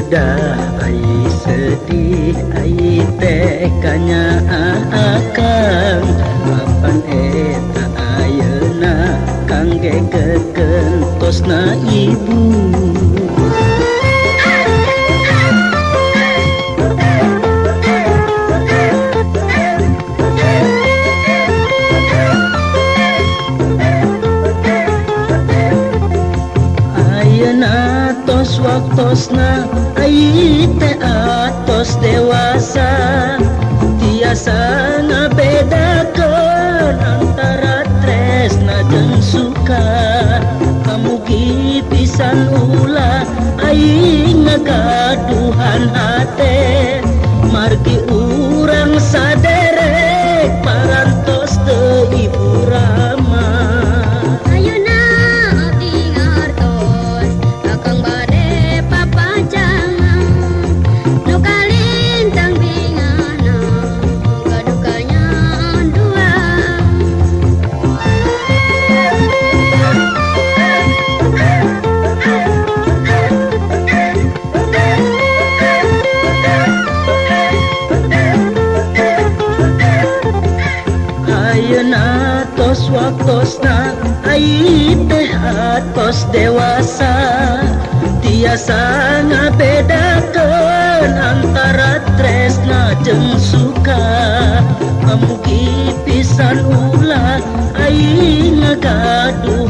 Udah ai sedih ai teh kanyaakang Papan eta ayeuna kangge kekentosna ibu Ayeuna tos waktosna ai teh atos dewasa tiasa ngabedakeun antara tresna jeung suka kamugi pisan ulah ai ngagaduhan hate margi urang saderek parantos teu ibu rama Ayeuna tos waktosna ai teh atos dewasa tiasa ngabedakeun antara tresna jeung suka kamugi pisan ulah ai ngagaduh